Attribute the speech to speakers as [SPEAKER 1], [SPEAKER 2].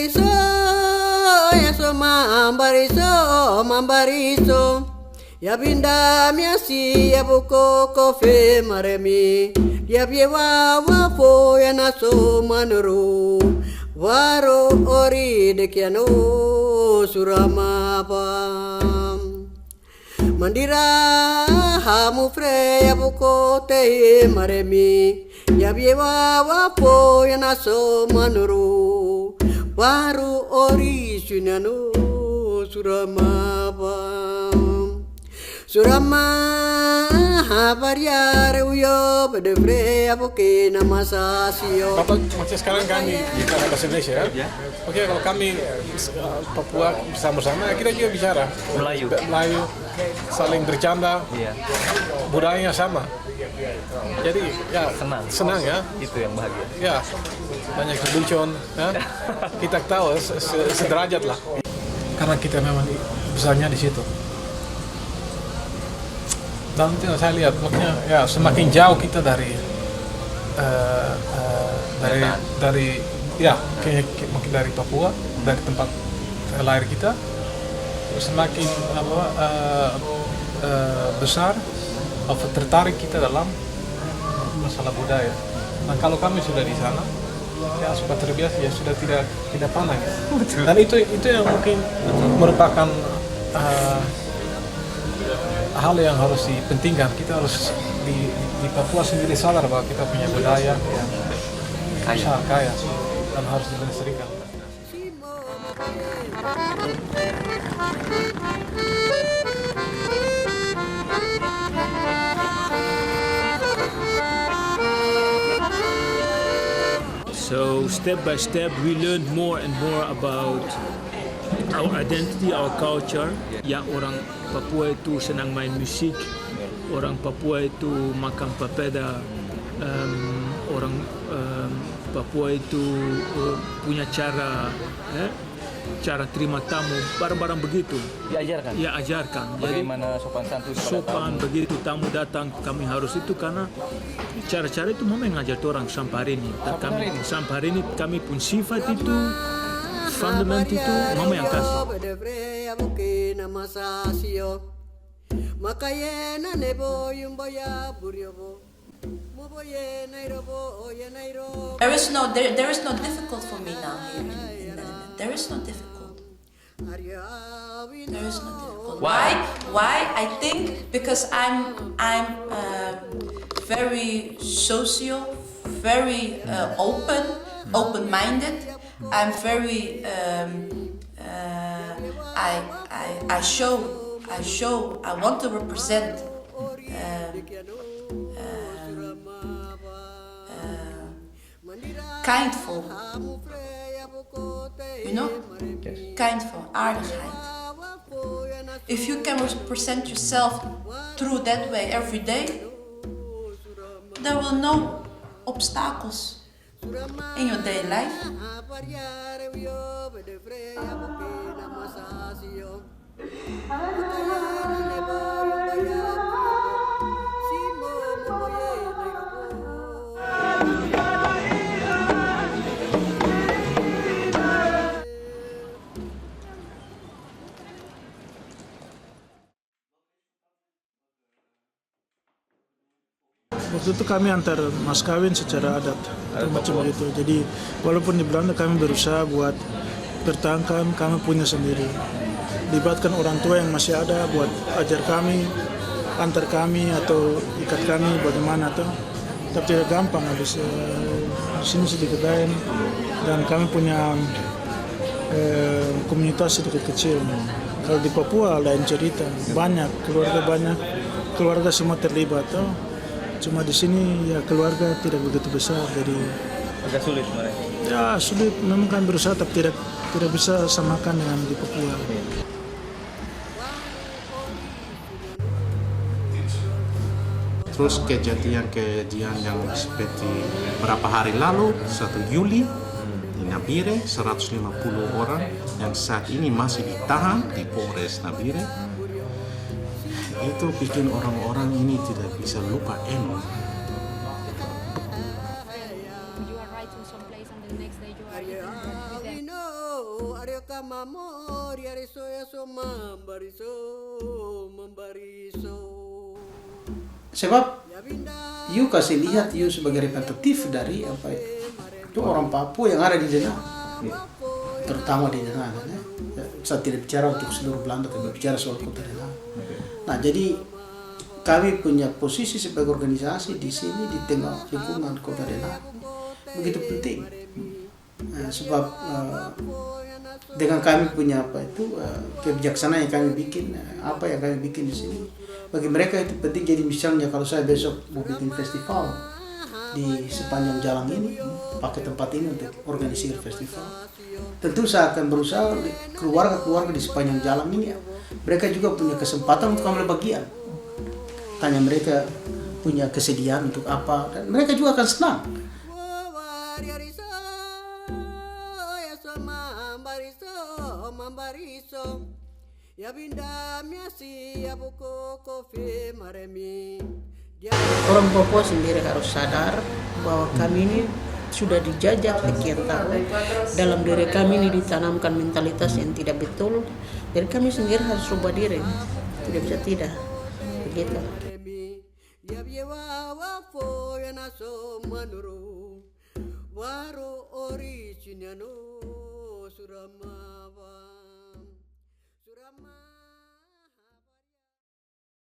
[SPEAKER 1] mambariso, yaso mambariso. Ya binda miasi ya buko kofe maremi. Ya biewa wafo ya naso manuru. Waro ori dekiano suramapa. Mandira hamu fre ya buko te maremi. Ya biewa wafo ya naso manuru. Waro ori sunano suramapa. Surama habariare uyo bedevre apoke nama sasio.
[SPEAKER 2] Bapak macam sekarang kami di bahasa Indonesia ya. Oke, kalau kami Papua bersama-sama kita juga bicara Melayu saling bercanda. Budayanya sama. Jadi ya senang ya.
[SPEAKER 3] Itu yang bahagia.
[SPEAKER 2] Ya, banyak kelucuan ya. Kita tahu sederajat lah. Karena kita memang besarnya di situ. Dan itu saya lihat, makanya ya semakin jauh kita dari mungkin dari Papua, dari tempat lahir kita, semakin besar tertarik kita dalam masalah budaya. Nah kalau kami sudah di sana, ya sudah terbiasa, ya sudah tidak panas. Dan itu yang mungkin merupakan hal yang harus dipentingkan. Kita harus di Papua sendiri sadar bahwa kita punya budaya yang kaya dan harus dilestarikan.
[SPEAKER 4] So step by step we learned more and more about our identity, our culture. Yang orang Papua itu senang main musik, orang Papua itu makan papeda, orang Papua itu punya cara terima tamu, barang-barang begitu.
[SPEAKER 3] Diajarkan?
[SPEAKER 4] Ya, ajarkan.
[SPEAKER 3] Bagaimana sopan santun
[SPEAKER 4] begitu tamu datang, kami harus itu karena cara-cara itu memang ngajar orang sampai hari ini. Sampai hari ini kami pun sifat itu, fundament itu mama yang kasih.
[SPEAKER 5] There is no difficult for me now here in the Netherlands. There is no difficult. There is no difficult. Why? I think because I'm very social, very open-minded. I'm very I want to represent kindful, you know?
[SPEAKER 3] Yes.
[SPEAKER 5] Kindful, aardigheid. If you can represent yourself through that way every day, there will no obstacles in your daily life.
[SPEAKER 6] Waktu itu kami antar mas kawin secara adat, macam begitu. Jadi walaupun di Belanda kami berusaha buat pertahankan kami punya sendiri. Libatkan orang tua yang masih ada buat ajar kami, antar kami atau ikat kami bagaimana tuh. Tapi tidak gampang habis di sini sedikit lain dan kami punya komunitas sedikit kecil. Kalau di Papua lain cerita, banyak keluarga semua terlibat tuh. Cuma di sini ya keluarga tidak begitu besar, jadi
[SPEAKER 3] Agak sulit mereka.
[SPEAKER 6] ya sulit. Memang kan berusaha tapi tidak bisa samakan dengan di Papua.
[SPEAKER 7] Terus kejadian yang seperti beberapa hari lalu, 1 Juli, di Nabire, 150 orang yang saat ini masih ditahan di Polres Nabire. Itu bikin orang-orang ini tidak bisa lupa Eno.
[SPEAKER 8] You arrive to some place and the next day you are eating with them. Sebab you kasih lihat you sebagai representatif dari apa itu orang Papua yang ada di Denau, terutama di Denau. Saya tidak bicara untuk seluruh Belanda, tapi bicara soal kota Denau. Nah, jadi kami punya posisi sebagai organisasi di sini di tengah lingkungan kota Denau begitu penting. Sebab dengan kami punya kebijaksanaan yang kami bikin, apa yang kami bikin di sini, bagi mereka itu penting. Jadi misalnya kalau saya besok mau bikin festival di sepanjang jalan ini, pakai tempat ini untuk organisir festival, tentu saya akan berusaha keluarga-keluarga di sepanjang jalan ini, mereka juga punya kesempatan untuk ambil bagian. Tanya mereka punya kesediaan untuk apa, dan mereka juga akan senang.
[SPEAKER 9] Orang Papua sendiri harus sadar bahwa kami ini sudah dijajah sekian tahun. Dalam diri kami ini ditanamkan mentalitas yang tidak betul. Jadi kami sendiri harus rubah diri. Tidak bisa tidak. Begitu.
[SPEAKER 1] Surama